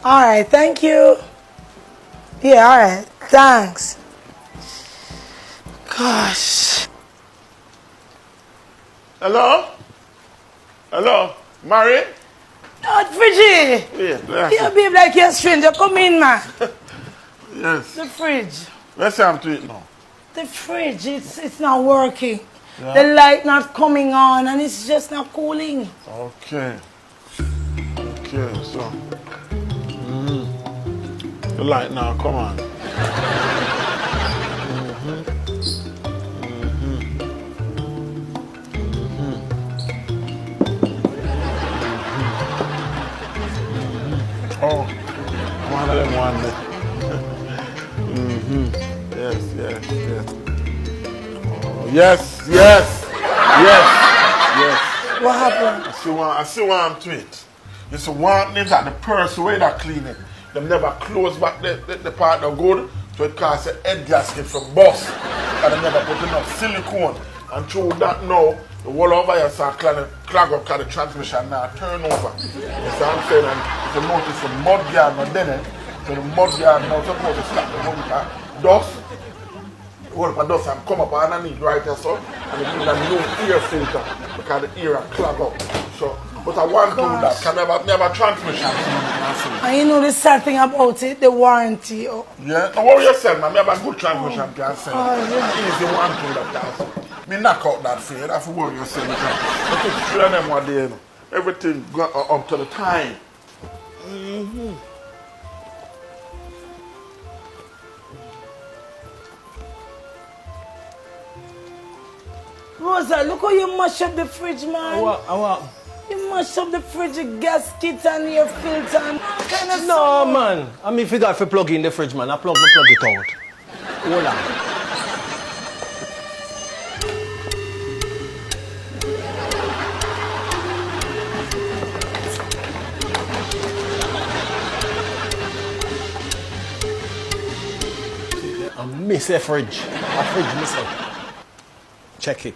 All right, thank you. Yeah, all right, thanks. Gosh. Hello? Hello? Married? Oh, Fridgie. Yeah, You behave like you're a stranger. Come in, man. Yes. The fridge. Let's say I'm to it now. The fridge, it's not working. Yeah? The light not coming on and it's just not cooling. Okay. Okay, so. The light now, come on. Oh, one of them one there. Yes, yes, yes. Oh, yes, yes, yes, yes. What happened? I see why I'm to it. You see, one thing that the person way that clean it, them never close back the part of good, so it causes a head gasket from bust. And they never put enough silicone. And through that now, the wall over here start clog up because the transmission now turn over. You see what I'm saying? And if you notice the mud guard not then, so the mud guard now supposed to stop the whole dust. The whole dust and come up underneath right there, so. And it gives a new air filter because the air clog up. So, but I want to do that, can never transmission. And you know the sad thing about it, the warranty. Oh. Yeah, now what you said, man, I have a good transmission can say. yeah. Easy one thing that can. Me knock out that fear, that's what you said. I think three of them one day, you know, everything go up to the time. Rosa, look how you mash up the fridge, man. What? You mash up the fridge, the gasket and your filter and all kind of No, stuff. man. I mean, if you got to plug in the fridge, man, I plug it out. Hold on. I miss a fridge. A fridge miss it. Check it.